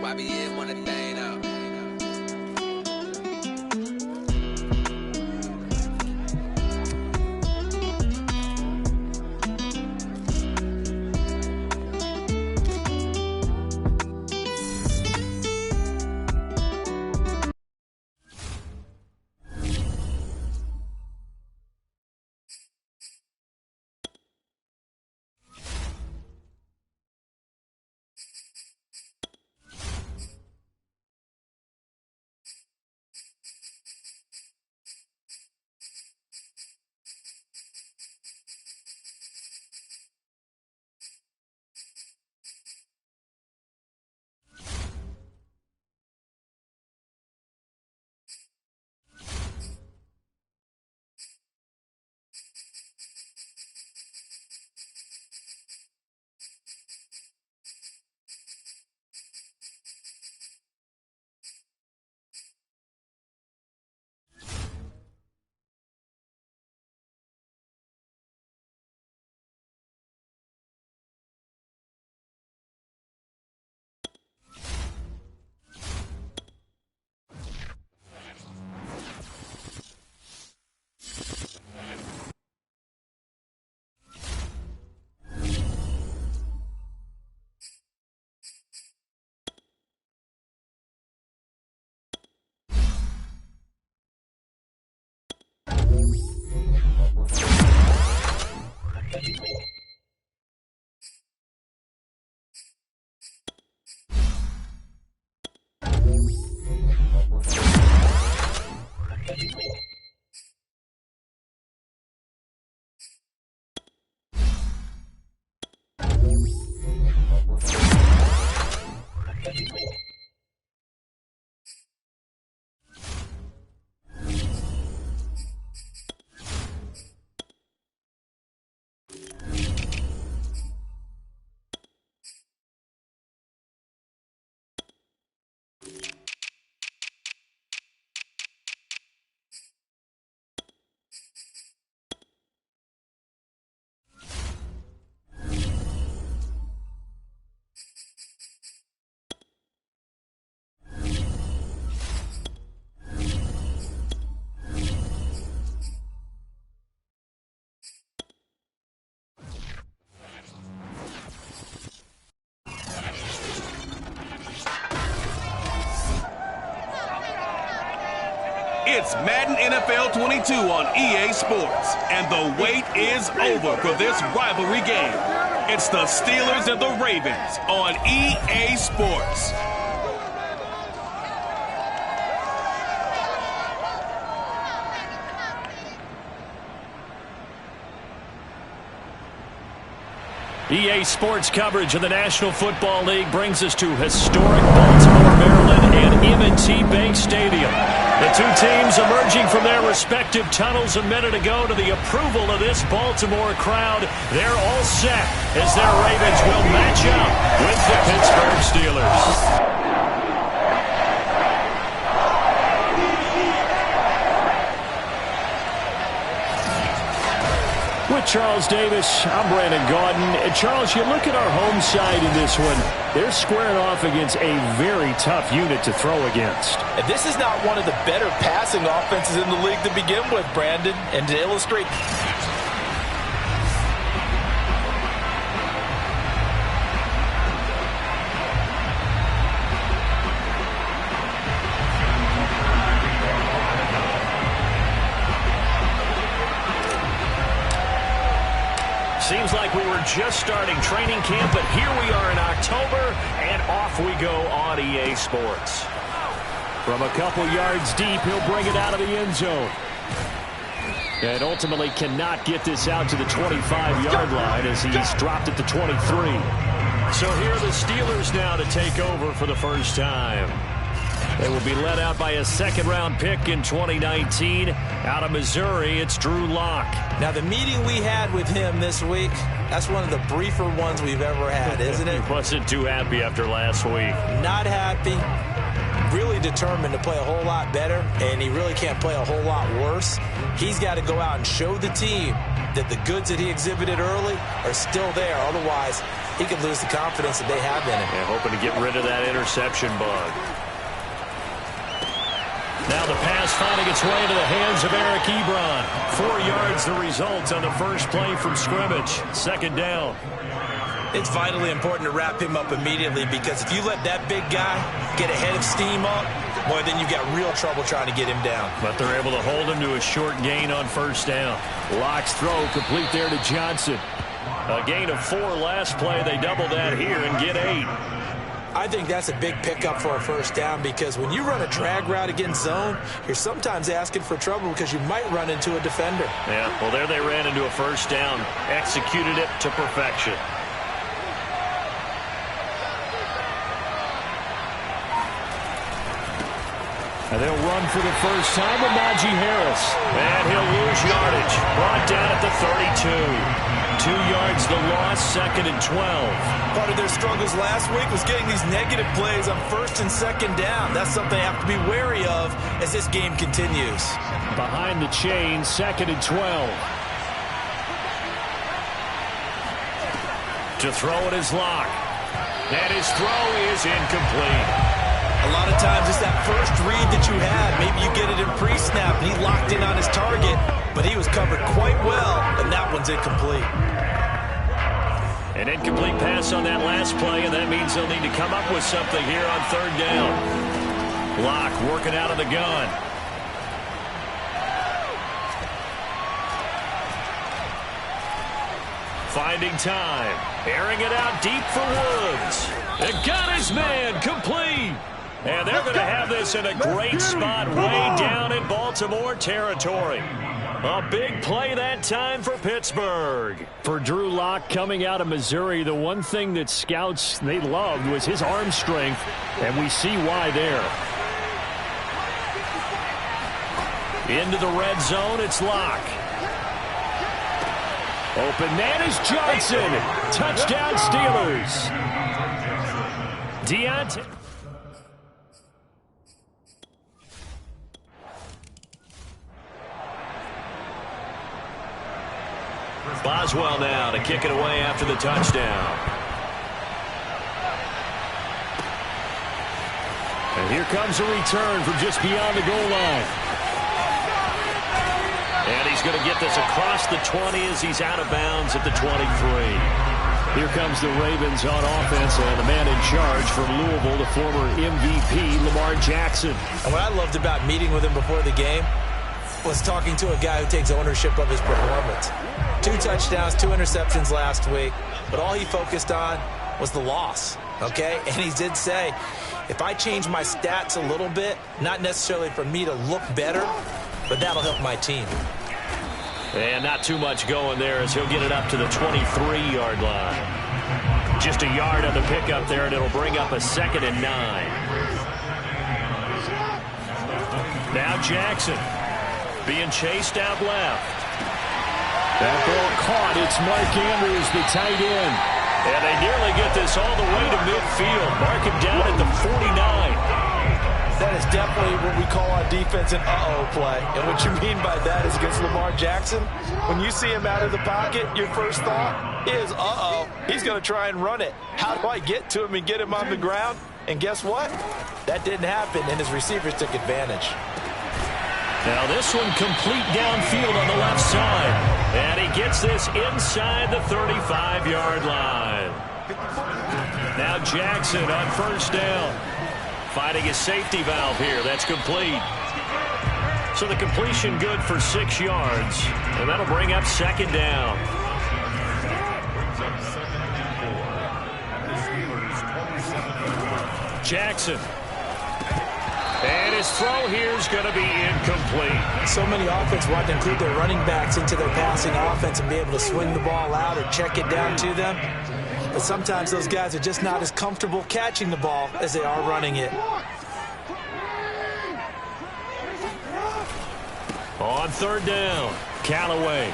YBN want a thing up. It's Madden NFL 22 on EA Sports, and the wait is over for this rivalry game. It's the Steelers and the Ravens on EA Sports. EA Sports coverage of the National Football League brings us to historic Baltimore, Maryland, and M&T Bank Stadium. The two teams emerging from their respective tunnels a minute ago to the approval of this Baltimore crowd. They're all set as their Ravens will match up with the Pittsburgh Steelers. With Charles Davis, I'm Brandon Gaudin. And Charles, you look at our home side in this one. They're squaring off against a very tough unit to throw against. And this is not one of the better passing offenses in the league to begin with, Brandon. And to illustrate... Seems like we were just starting training camp, but here we are in October, and off we go on EA Sports. From a couple yards deep, he'll bring it out of the end zone. And ultimately cannot get this out to the 25-yard line as he's dropped it to 23. So here are the Steelers now to take over for the first time. They will be led out by a second-round pick in 2019. Out of Missouri, it's Drew Lock. Now, the meeting we had with him this week, that's one of the briefer ones we've ever had, isn't it? He wasn't too happy after last week. Not happy. Really determined to play a whole lot better, and he really can't play a whole lot worse. He's got to go out and show the team that the goods that he exhibited early are still there. Otherwise, he could lose the confidence that they have in him. Yeah, hoping to get rid of that interception bug. Now the pass finding its way into the hands of Eric Ebron. 4 yards the result on the first play from scrimmage. Second down. It's vitally important to wrap him up immediately, because if you let that big guy get a head of steam up, boy, then you've got real trouble trying to get him down. But they're able to hold him to a short gain on first down. Locke's throw complete there to Johnson. A gain of 4 last play. They double that here and get 8. I think that's a big pickup for a first down, because when you run a drag route against zone, you're sometimes asking for trouble because you might run into a defender. Yeah, well, there they ran into a first down. Executed it to perfection. And they'll run for the first time with Najee Harris. And he'll lose yardage. Brought down at the 32. 2 yards the loss, second and 12. Part of their struggles last week was getting these negative plays on first and second down. That's something they have to be wary of as this game continues. Behind the chain, second and 12. To throw it is Locke. And his throw is incomplete. A lot of times it's that first read that you had. Maybe you get it in pre-snap, and he locked in on his target, but he was covered quite well, and that one's incomplete. An incomplete pass on that last play, and that means they'll need to come up with something here on third down. Locke working out of the gun. Finding time. Airing it out deep for Woods. And got his man complete. And they're going to have this in a great spot way down in Baltimore territory. A big play that time for Pittsburgh. For Drew Lock coming out of Missouri, the one thing that scouts they loved was his arm strength, and we see why there. Into the red zone, it's Lock. Open man is Johnson. Touchdown Steelers. Deontay. Boswell now to kick it away after the touchdown. And here comes a return from just beyond the goal line. And he's going to get this across the 20 as he's out of bounds at the 23. Here comes the Ravens on offense, and the man in charge from Louisville, the former MVP, Lamar Jackson. And what I loved about meeting with him before the game was talking to a guy who takes ownership of his performance. 2 touchdowns, 2 interceptions last week, but all he focused on was the loss, okay? And he did say, if I change my stats a little bit, not necessarily for me to look better, but that'll help my team. And not too much going there as he'll get it up to the 23-yard line. Just a yard on the pickup there, and it'll bring up a 2nd and 9. Now Jackson being chased out left. That ball caught. It's Mark Andrews, the tight end. And they nearly get this all the way to midfield. Mark him down at the 49. That is definitely what we call on defense an uh-oh play. And what you mean by that is against Lamar Jackson, when you see him out of the pocket, your first thought is, uh-oh, he's going to try and run it. How do I get to him and get him on the ground? And guess what? That didn't happen, and his receivers took advantage. Now this one complete downfield on the left side. And he gets this inside the 35-yard line. Now Jackson on first down. Finding his safety valve here. That's complete. So the completion good for 6 yards. And that'll bring up 2nd down. Jackson. And his throw here is going to be incomplete. So many offense want to include their running backs into their passing offense and be able to swing the ball out or check it down to them. But sometimes those guys are just not as comfortable catching the ball as they are running it. On third down, Callaway.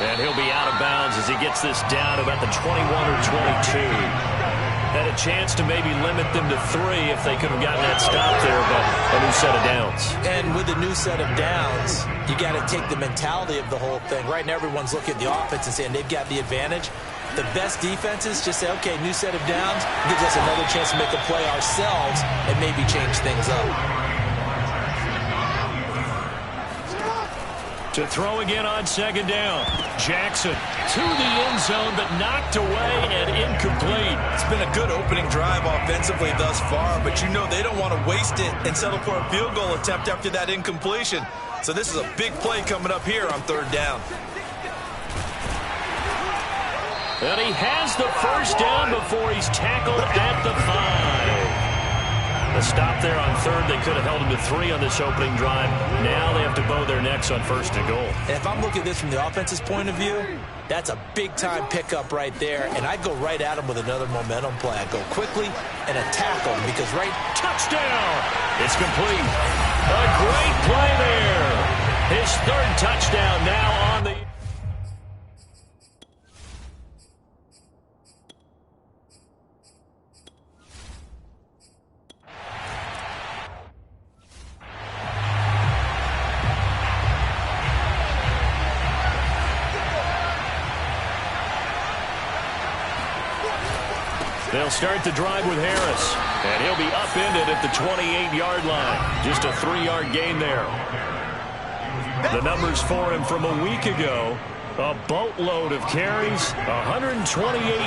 And he'll be out of bounds as he gets this down about the 21 or 22. Had a chance to maybe limit them to 3 if they could have gotten that stop there, but a new set of downs. And with a new set of downs, you got to take the mentality of the whole thing. Right now, everyone's looking at the offense and saying they've got the advantage. The best defenses just say, okay, new set of downs, gives us another chance to make a play ourselves and maybe change things up. To throw again on second down. Jackson to the end zone, but knocked away and incomplete. It's been a good opening drive offensively thus far, but you know they don't want to waste it and settle for a field goal attempt after that incompletion. So this is a big play coming up here on third down. And he has the first down before he's tackled at the 5. A stop there on third. They could have held him to 3 on this opening drive. Now they have to bow their necks on first and goal. And if I'm looking at this from the offense's point of view, that's a big-time pickup right there. And I'd go right at him with another momentum play. I'd go quickly and attack him because touchdown! It's complete. A great play there. His third touchdown now on the... They'll start the drive with Harris, and he'll be upended at the 28-yard line. Just a 3-yard gain there. The numbers for him from a week ago, a boatload of carries, 128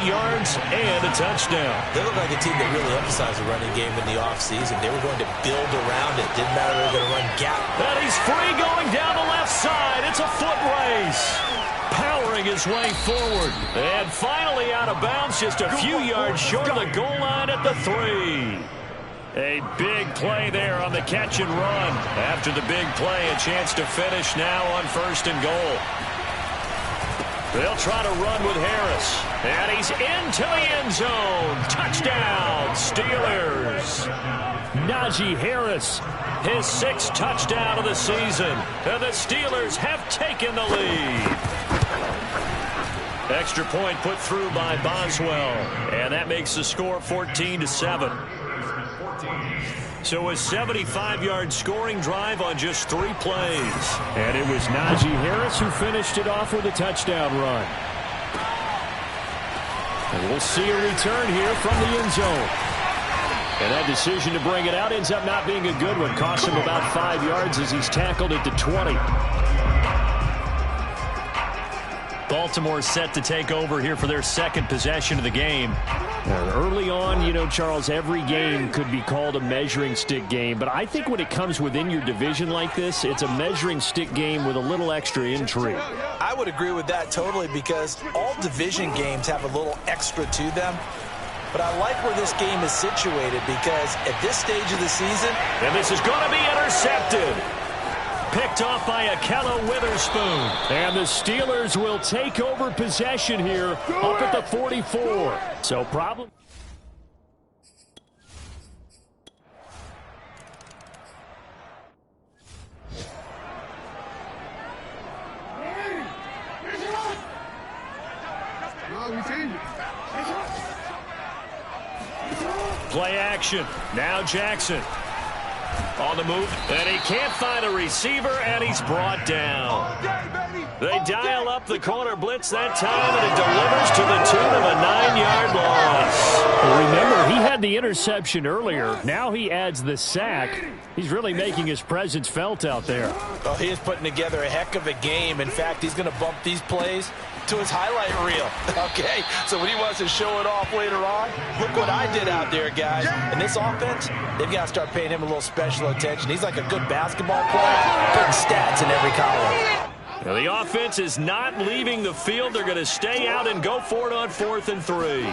yards, and a touchdown. They look like a team that really emphasized the running game in the offseason. They were going to build around it. Didn't matter if they were going to run gap. And he's free going down the left side. It's a foot race. Powering his way forward. And finally out of bounds, just a few yards short of the goal line at the 3. A big play there on the catch and run. After the big play, a chance to finish now on first and goal. They'll try to run with Harris. And he's into the end zone. Touchdown, Steelers. Najee Harris, his 6th touchdown of the season. And the Steelers have taken the lead. Extra point put through by Boswell. And that makes the score 14-7. So a 75-yard scoring drive on just 3 plays. And it was Najee Harris who finished it off with a touchdown run. And we'll see a return here from the end zone. And that decision to bring it out ends up not being a good one. Costs him about 5 yards as he's tackled at the 20. Baltimore set to take over here for their 2nd possession of the game. Early on, you know, Charles, every game could be called a measuring stick game. But I think when it comes within your division like this, it's a measuring stick game with a little extra intrigue. I would agree with that totally because all division games have a little extra to them. But I like where this game is situated because at this stage of the season... And this is going to be intercepted. Picked off by Akello Witherspoon. And the Steelers will take over possession here up at the 44. So problem. Play action. Now Jackson. On the move, and he can't find a receiver, and he's brought down. They dial up the corner blitz that time, and it delivers to the tune of a 9-yard loss. Remember, he had the interception earlier. Now he adds the sack. He's really making his presence felt out there. Oh, he is putting together a heck of a game. In fact, he's going to bump these plays to his highlight reel. Okay, so when he wants to show it off later on, look what I did out there, guys. And this offense, they've got to start paying him a little special attention. He's like a good basketball player, putting stats in every column. Now the offense is not leaving the field. They're going to stay out and go for it on 4th and 3.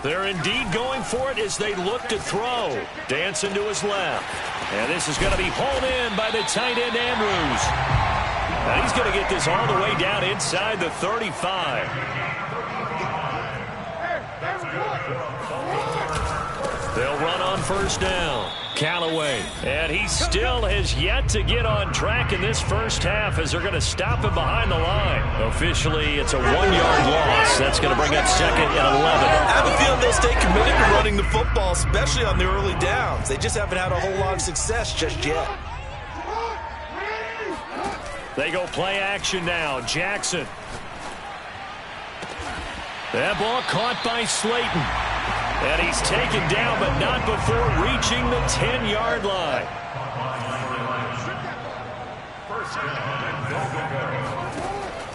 They're indeed going for it as they look to throw. Dancing to his left. And this is going to be hauled in by the tight end Andrews. Now he's going to get this all the way down inside the 35. They'll run on first down. Callaway. And he still has yet to get on track in this first half as they're going to stop him behind the line. Officially, it's a 1-yard loss. That's going to bring up second and 11. I have a feeling they'll stay committed to running the football, especially on the early downs. They just haven't had a whole lot of success just yet. They go play action now. Jackson. That ball caught by Slayton. And he's taken down, but not before reaching the 10-yard line.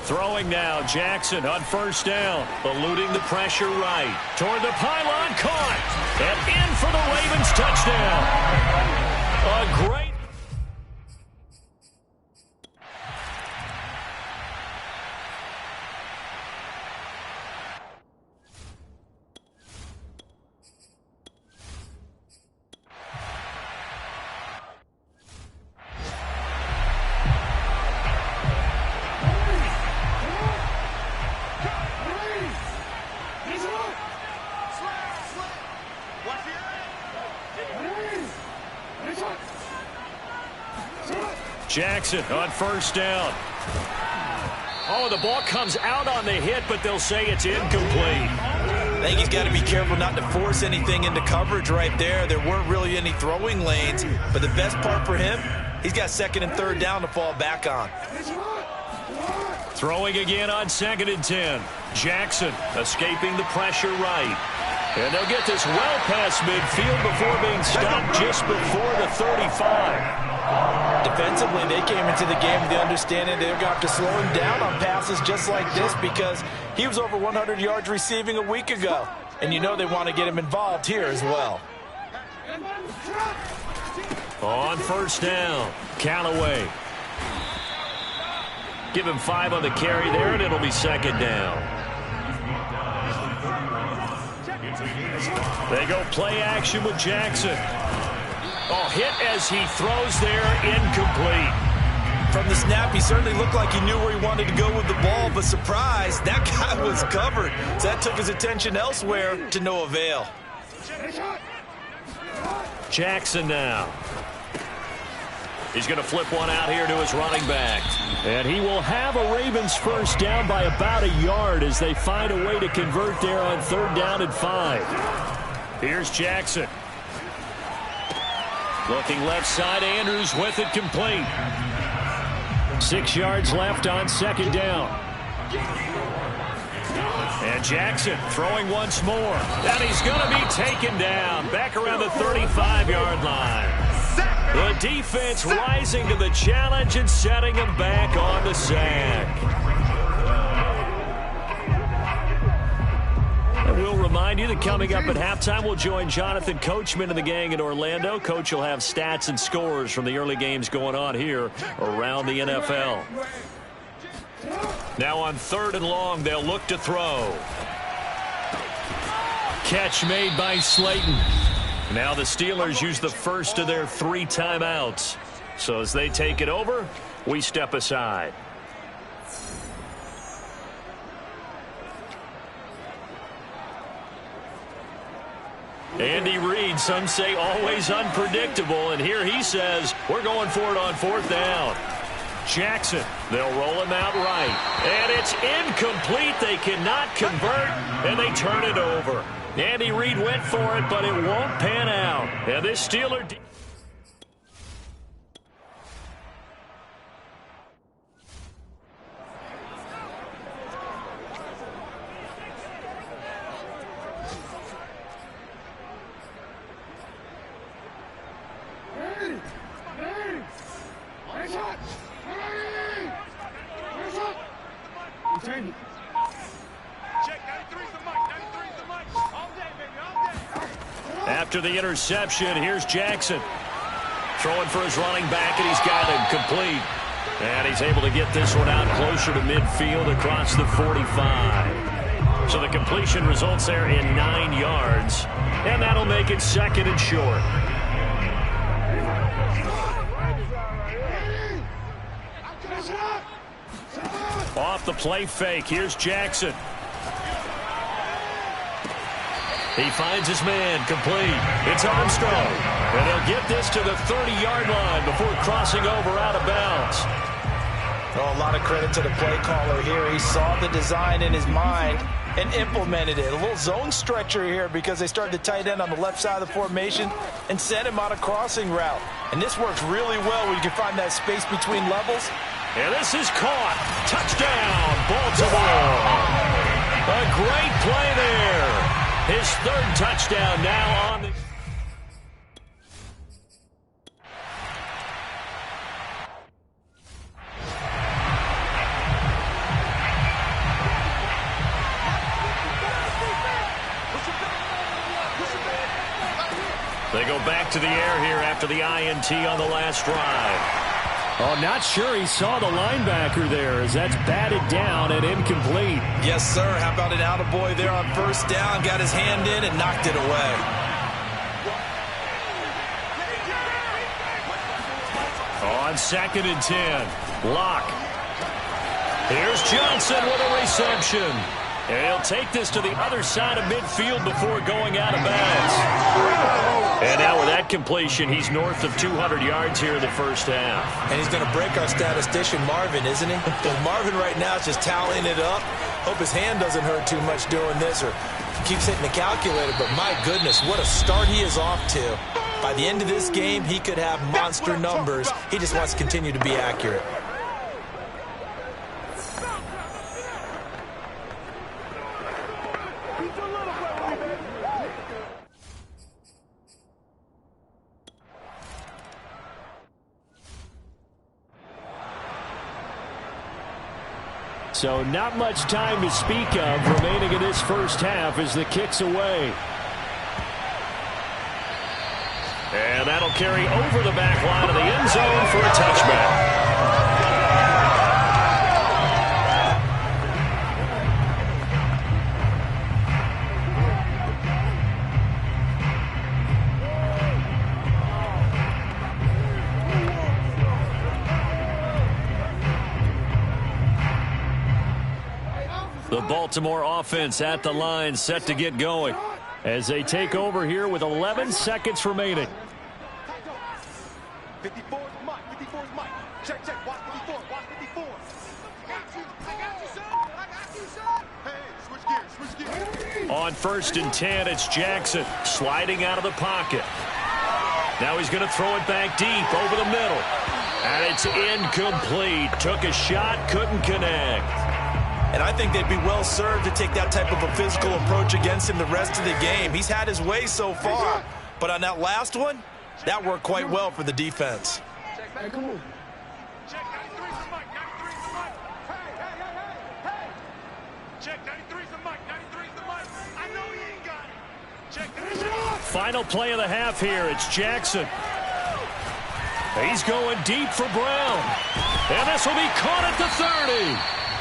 Throwing now, Jackson on first down. Eluding the pressure right. Toward the pylon, caught. And in for the Ravens touchdown. A great. Jackson on first down. Oh, the ball comes out on the hit, but they'll say it's incomplete. I think he's got to be careful not to force anything into coverage right there. There weren't really any throwing lanes, but the best part for him, he's got second and third down to fall back on. Throwing again on 2nd and 10. Jackson escaping the pressure right. And they'll get this well past midfield before being stopped just before the 35. Defensively, they came into the game with the understanding they've got to slow him down on passes just like this because he was over 100 yards receiving a week ago. And you know they want to get him involved here as well. On first down, Callaway. Give him 5 on the carry there, and it'll be second down. They go play action with Jackson. Oh, hit as he throws there, incomplete. From the snap, he certainly looked like he knew where he wanted to go with the ball, but surprise, that guy was covered. So that took his attention elsewhere to no avail. Jackson now. He's going to flip one out here to his running back. And he will have a Ravens first down by about a yard as they find a way to convert there on 3rd down and 5. Here's Jackson. Looking left side, Andrews with it complete. 6 yards left on 2nd down. And Jackson throwing once more. And he's going to be taken down back around the 35-yard line. The defense rising to the challenge and setting him back on the sack. And we'll remind you that coming up at halftime, we'll join Jonathan Coachman and the gang in Orlando. Coach will have stats and scores from the early games going on here around the NFL. Now on 3rd and long, they'll look to throw. Catch made by Slayton. Now the Steelers use the first of their 3 timeouts. So as they take it over, we step aside. Andy Reid, some say always unpredictable, and here he says we're going for it on 4th down. Jackson, they'll roll him out right, and it's incomplete. They cannot convert, and they turn it over. Andy Reid went for it, but it won't pan out. And this Steeler... After the interception, here's Jackson. Throwing for his running back, and he's got him complete. And he's able to get this one out closer to midfield across the 45. So the completion results there in 9 yards. And that'll make it 2nd and short. Off the play fake, here's Jackson. He finds his man, complete. It's Armstrong. And he'll get this to the 30-yard line before crossing over out of bounds. Oh, a lot of credit to the play caller here. He saw the design in his mind and implemented it. A little zone stretcher here because they started the tight end on the left side of the formation and sent him on a crossing route. And this works really well when you can find that space between levels. And this is caught. Touchdown, Baltimore. A great play there. His third touchdown now on the... They go back to the air here after the INT on the last drive. Oh, not sure he saw the linebacker there as that's batted down and incomplete. Yes, sir. How about an attaboy there on first down? Got his hand in and knocked it away. On 2nd and 10. Lock. Here's Johnson with a reception. And he'll take this to the other side of midfield before going out of bounds. And now with that completion, he's north of 200 yards here in the first half. And he's going to break our statistician, Marvin, isn't he? Because Marvin right now is just tallying it up. Hope his hand doesn't hurt too much doing this or keeps hitting the calculator. But my goodness, what a start he is off to. By the end of this game, he could have monster numbers. He just wants to continue to be accurate. So not much time to speak of remaining in this first half as the kick's away. And that'll carry over the back line of the end zone for a touchback. The Baltimore offense at the line, set to get going as they take over here with 11 seconds remaining. 54 is Mike. 54 is Mike. Check, check. Watch 54. Watch 54. I got you, son. I got you, son. Hey, switch gears. On 1st and 10, it's Jackson sliding out of the pocket. Now he's going to throw it back deep over the middle. And it's incomplete. Took a shot, couldn't connect. And I think they'd be well served to take that type of a physical approach against him the rest of the game. He's had his way so far. But on that last one, that worked quite well for the defense. Hey, come on. Check 93's the Mike. 93's the Mike. Hey. Check 93's the Mike. 93's the Mike. I know he ain't got it. Check 93's. Final play of the half here. It's Jackson. He's going deep for Brown. And this will be caught at the 30.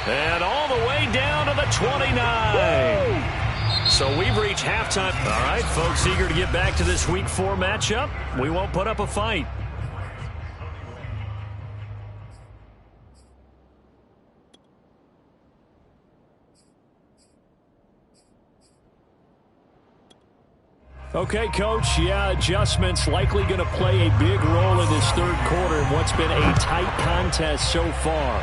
And all the way down to the 29. So we've reached halftime. All right, folks, eager to get back to this Week 4 matchup. We won't put up a fight. Okay, Coach, yeah, adjustments likely going to play a big role in this third quarter in what's been a tight contest so far.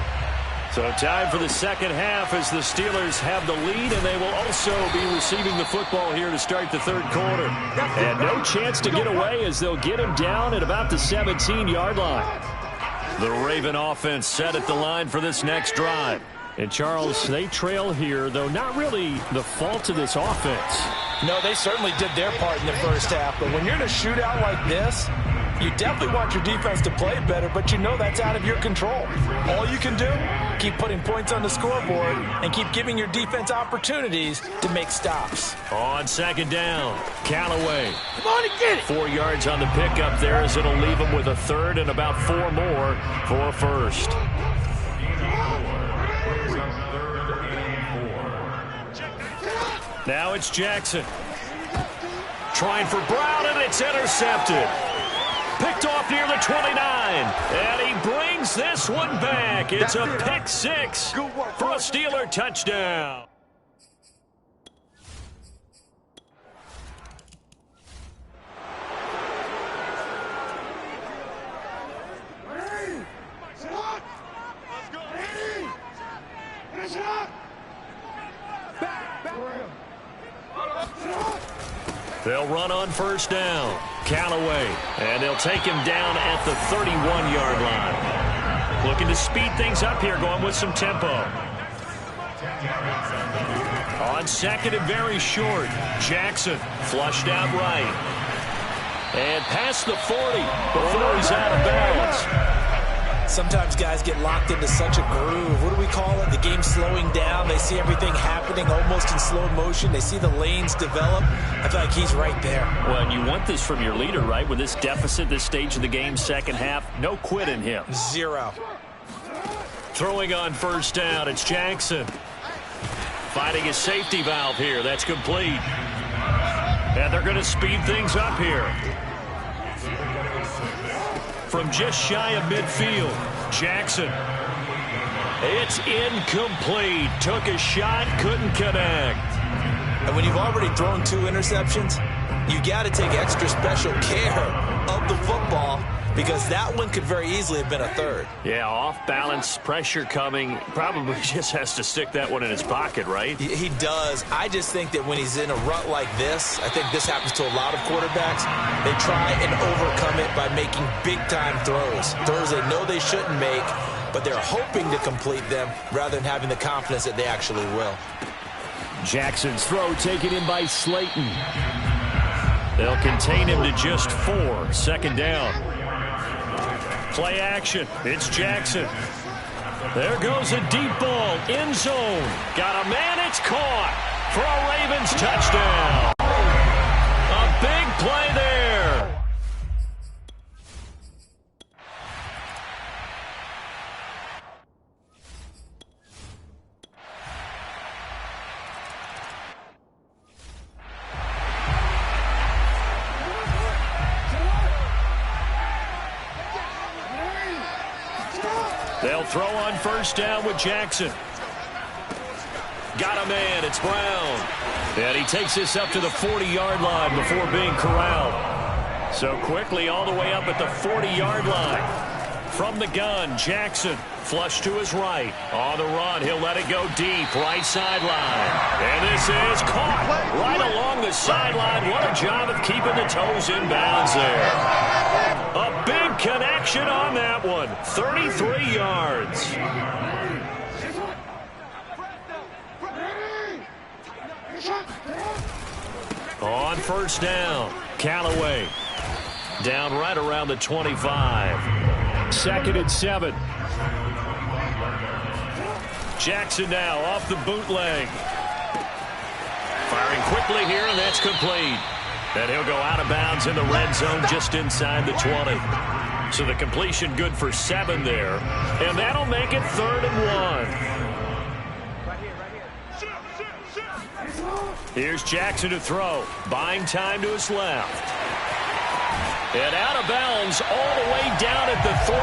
So time for the second half as the Steelers have the lead, and they will also be receiving the football here to start the third quarter. And no chance to get away as they'll get him down at about the 17-yard line. The Raven offense set at the line for this next drive. And, Charles, they trail here, though not really the fault of this offense. No, they certainly did their part in the first half. But when you're in a shootout like this, you definitely want your defense to play better, but you know that's out of your control. All you can do, keep putting points on the scoreboard and keep giving your defense opportunities to make stops. On second down, Callaway. Come on and get it. 4 yards on the pickup there as it'll leave him with a third and about 4 more for a first. Now it's Jackson. Trying for Brown, and it's intercepted. Picked off near the 29, and he brings this one back. It's a pick six for a Steeler touchdown. They'll run on first down. Callaway. And they'll take him down at the 31-yard line. Looking to speed things up here, going with some tempo. On second and very short. Jackson flushed out right. And past the 40 before he's out of bounds. Sometimes guys get locked into such a groove. What do we call it? The game slowing down. They see everything happening almost in slow motion. They see the lanes develop. I feel like he's right there. Well, and you want this from your leader, right? With this deficit, this stage of the game, second half, no quit in him. Zero. Throwing on first down, it's Jackson. Finding his safety valve here. That's complete. And they're going to speed things up here. From just shy of midfield, Jackson. It's incomplete. Took a shot, couldn't connect. And when you've already thrown 2 interceptions, you got to take extra special care of the football because that one could very easily have been a third. Yeah, off balance, pressure coming. Probably just has to stick that one in his pocket, right? He does. I just think that when he's in a rut like this, I think this happens to a lot of quarterbacks, they try and overcome it by making big-time throws. Throws they know they shouldn't make, but they're hoping to complete them rather than having the confidence that they actually will. Jackson's throw taken in by Slayton. They'll contain him to just 4. Second down. Play action. It's Jackson. There goes a deep ball. End zone. Got a man. It's caught for a Ravens touchdown. A big play there. They'll throw on first down with Jackson. Got a man. It's Brown. And he takes this up to the 40-yard line before being corralled. So quickly all the way up at the 40-yard line. From the gun, Jackson flush to his right. On the run, he'll let it go deep. Right sideline. And this is caught right along the sideline. What a job of keeping the toes in bounds there. A big connection on that one. 33 yards. On first down, Callaway. Down right around the 25. Second and 7. Jackson now off the bootleg. Firing quickly here, and that's complete. And he'll go out of bounds in the red zone just inside the 20. So the completion good for 7 there. And that'll make it 3rd and 1. Here's Jackson to throw. Buying time to his left. And out of bounds all the way down at the 3.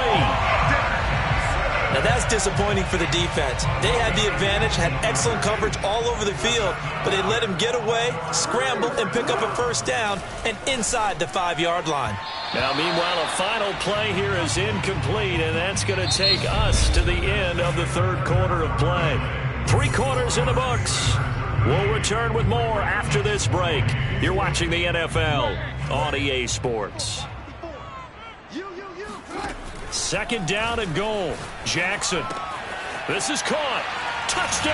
Now that's disappointing for the defense. They had the advantage, had excellent coverage all over the field, but they let him get away, scramble, and pick up a first down, and inside the 5-yard line. Now, meanwhile, a final play here is incomplete, and that's going to take us to the end of the 3rd quarter of play. 3 quarters in the books. We'll return with more after this break. You're watching the NFL on EA Sports. Second down and goal. Jackson. This is caught. Touchdown.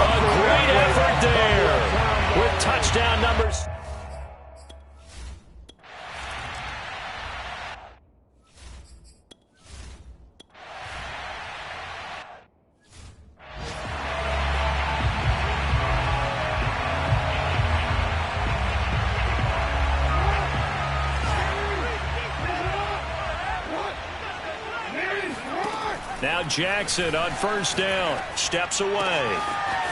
A great effort there with touchdown numbers. Now Jackson on first down. Steps away.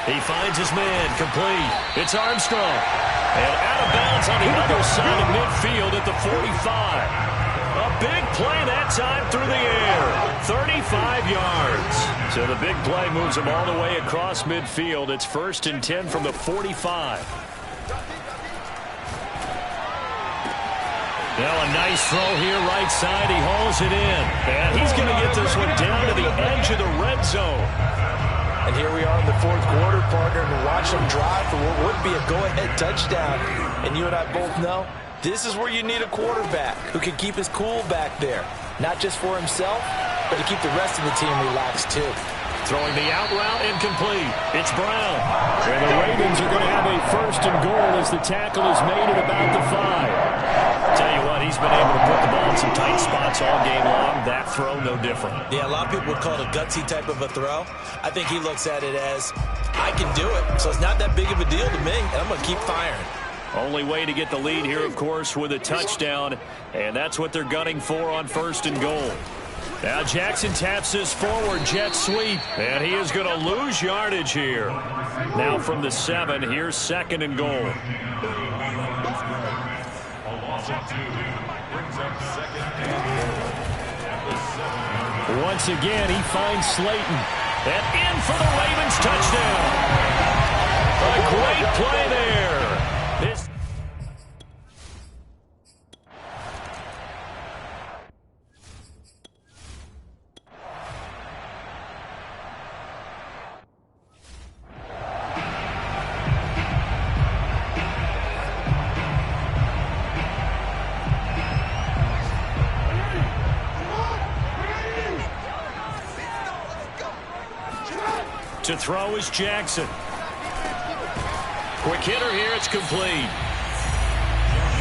He finds his man. Complete. It's Armstrong. And out of bounds on the other side of midfield at the 45. A big play that time through the air. 35 yards. So the big play moves him all the way across midfield. It's 1st and 10 from the 45. Now a nice throw here right side. He hauls it in. And he's going to get this one down to the edge of the red zone. And here we are in the fourth quarter, partner, and watch them drive for what would be a go-ahead touchdown. And you and I both know this is where you need a quarterback who can keep his cool back there. Not just for himself, but to keep the rest of the team relaxed too. Throwing the out route incomplete. It's Brown. And the Ravens are going to have a first and goal as the tackle is made at about the 5. Tell you what, he's been able to put the ball in some tight spots all game long. That throw, no different. Yeah, a lot of people would call it a gutsy type of a throw. I think he looks at it as, I can do it, so it's not that big of a deal to me, and I'm going to keep firing. Only way to get the lead here, of course, with a touchdown, and that's what they're gunning for on first and goal. Now Jackson taps his forward jet sweep, and he is going to lose yardage here. Now from the 7, here's second and goal. Once again, he finds Slayton. And in for the Ravens touchdown. A great play there. This to throw is Jackson. Quick hitter here, it's complete.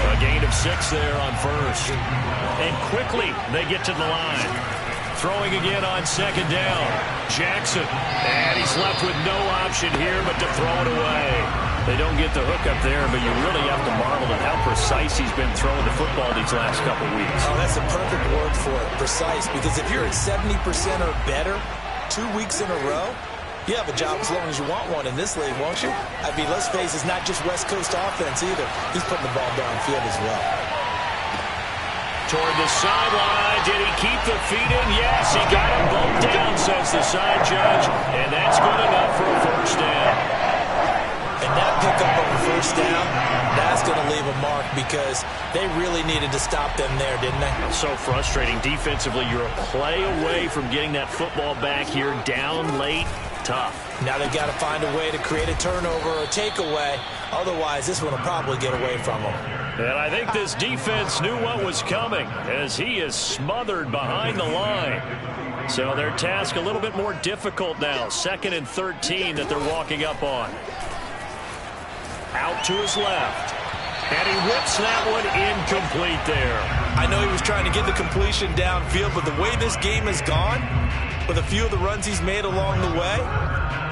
A gain of 6 there on first. And quickly they get to the line. Throwing again on second down. Jackson. And he's left with no option here but to throw it away. They don't get the hook up there, but you really have to marvel at how precise he's been throwing the football these last couple weeks. Oh, that's a perfect word for it, precise. Because if you're at 70% or better 2 weeks in a row, you have a job as long as you want one in this league, won't you? I mean, let's face it, it's not just West Coast offense either. He's putting the ball downfield as well. Toward the sideline. Did he keep the feet in? Yes, he got them both down, says the side judge. And that's good enough for a first down. And that pickup of a first down, that's going to leave a mark because they really needed to stop them there, didn't they? So frustrating. Defensively, you're a play away from getting that football back here down late. Tough. Now they've got to find a way to create a turnover or a takeaway. Otherwise, this one will probably get away from them. And I think this defense knew what was coming as he is smothered behind the line. So their task a little bit more difficult now. 2nd and 13 that they're walking up on. Out to his left. And he whips that one incomplete there. I know he was trying to get the completion downfield, but the way this game has gone, with a few of the runs he's made along the way,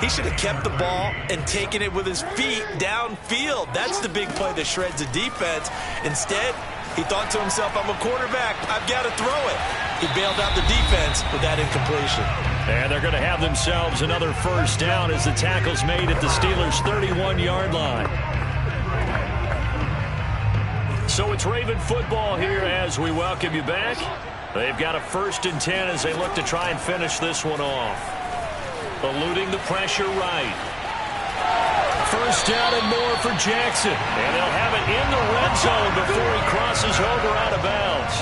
he should have kept the ball and taken it with his feet downfield. That's the big play that shreds the defense. Instead, he thought to himself, I'm a quarterback, I've got to throw it. He bailed out the defense with that incompletion. And they're going to have themselves another first down as the tackle's made at the Steelers' 31-yard line. So it's Raven football here as we welcome you back. They've got a 1st and 10 as they look to try and finish this one off. Eluding the pressure right. First down and more for Jackson. And they'll have it in the red zone before he crosses over out of bounds.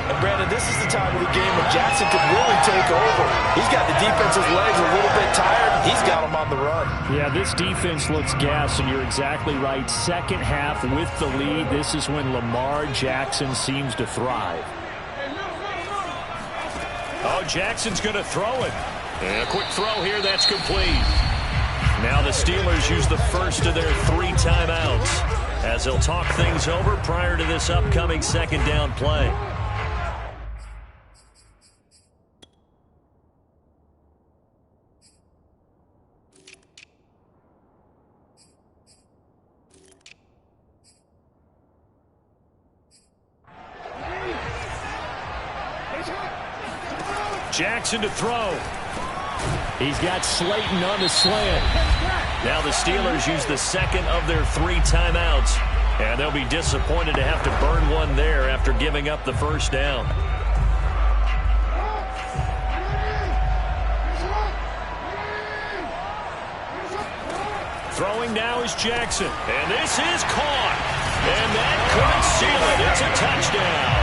And Brandon, this is the time of the game when Jackson could really take over. He's got the defense's legs a little bit tired. He's got them on the run. Yeah, this defense looks gassed, and you're exactly right. Second half with the lead, this is when Lamar Jackson seems to thrive. Oh, Jackson's going to throw it. And a quick throw here, that's complete. Now the Steelers use the first of their 3 timeouts as they'll talk things over prior to this upcoming second down play. Jackson to throw. He's got Slayton on the slant. Now the Steelers use the second of their 3 timeouts. And they'll be disappointed to have to burn one there after giving up the first down. Throwing now is Jackson. And this is caught. And that could seal it. It's a touchdown.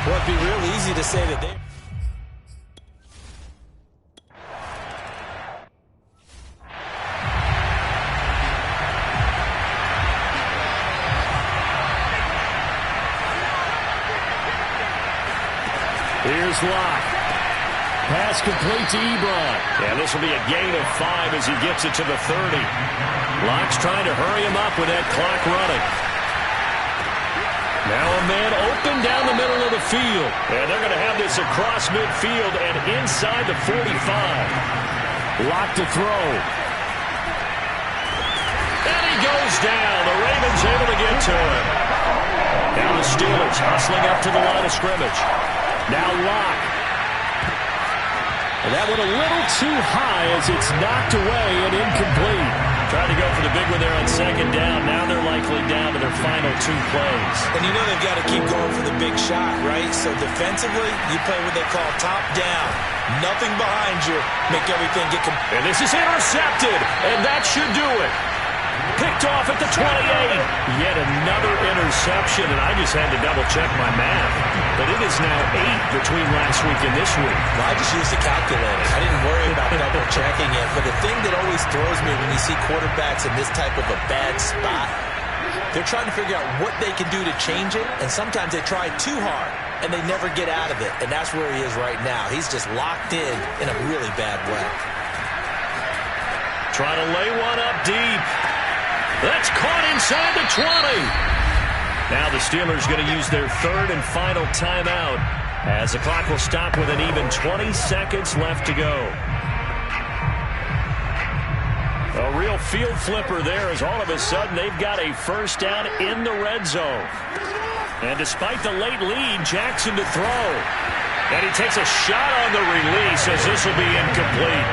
Well, it'd be real easy to say that they... Here's Locke. Pass complete to Ebron. And this will be a gain of 5 as he gets it to the 30. Locke's trying to hurry him up with that clock running. Now a man open down the middle of the field. And they're going to have this across midfield and inside the 45. Locke to throw. And he goes down. The Ravens able to get to him. Now the Steelers hustling up to the line of scrimmage. Now Locke. And that one a little too high as it's knocked away and incomplete. Trying to go for the big one there on second down. Now they're likely down to their final 2 plays. And you know they've got to keep going for the big shot, right? So defensively, you play what they call top down. Nothing behind you. Make everything get... And this is intercepted. And that should do it. Picked off at the 28. Yet another interception, and I just had to double-check my math. But it is now 8 between last week and this week. Well, I just used a calculator. I didn't worry about double-checking it. But the thing that always throws me when you see quarterbacks in this type of a bad spot, they're trying to figure out what they can do to change it, and sometimes they try too hard, and they never get out of it. And that's where he is right now. He's just locked in a really bad way. Trying to lay one up deep. That's caught inside the 20. Now the Steelers going to use their 3rd and final timeout as the clock will stop with an even 20 seconds left to go. A real field flipper there as all of a sudden they've got a first down in the red zone. And despite the late lead, Jackson to throw. And he takes a shot on the release as this will be incomplete.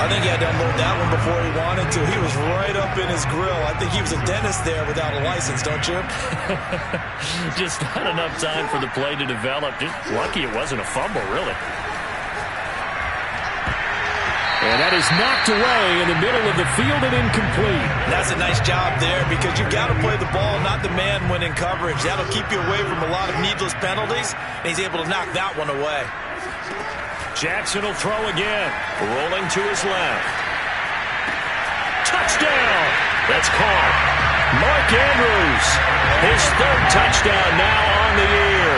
I think he had to unload that one before he wanted to. He was right up in his grill. I think he was a dentist there without a license, don't you? Just not enough time for the play to develop. Just lucky it wasn't a fumble, really. And that is knocked away in the middle of the field and incomplete. That's a nice job there because you've got to play the ball, not the man when in coverage. That'll keep you away from a lot of needless penalties, and he's able to knock that one away. Jackson will throw again. Rolling to his left. Touchdown! That's caught. Mark Andrews. His 3rd touchdown now on the year.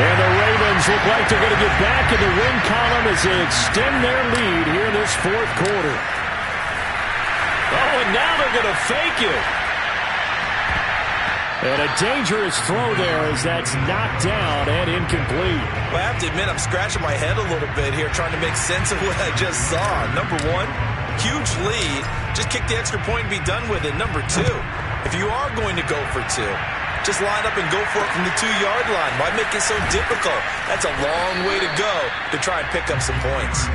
And the Ravens look like they're going to get back in the win column as they extend their lead here in this 4th quarter. Oh, and now they're going to fake it. And a dangerous throw there as that's knocked down and incomplete. Well, I have to admit, I'm scratching my head a little bit here trying to make sense of what I just saw. Number 1, huge lead. Just kick the extra point and be done with it. Number 2, if you are going to go for 2, just line up and go for it from the 2-yard line. Why make it so difficult? That's a long way to go to try and pick up some points.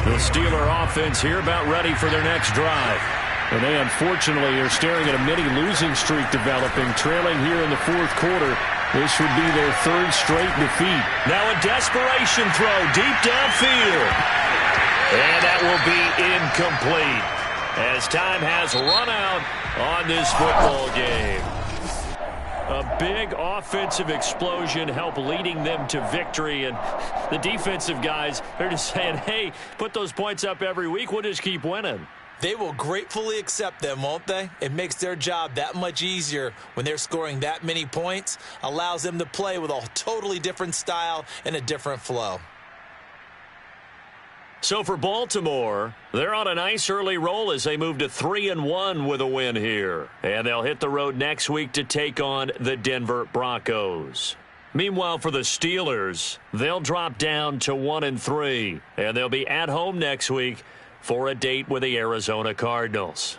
The Steeler offense here about ready for their next drive. And they unfortunately are staring at a mini losing streak developing, trailing here in the 4th quarter. This would be their 3rd straight defeat. Now a desperation throw deep downfield. And that will be incomplete as time has run out on this football game. A big offensive explosion helped leading them to victory. And the defensive guys, they're just saying, hey, put those points up every week. We'll just keep winning. They will gratefully accept them, won't they? It makes their job that much easier when they're scoring that many points. Allows them to play with a totally different style and a different flow. So for Baltimore, they're on a nice early roll as they move to 3-1 with a win here. And they'll hit the road next week to take on the Denver Broncos. Meanwhile, for the Steelers, they'll drop down to 1-3. And they'll be at home next week for a date with the Arizona Cardinals.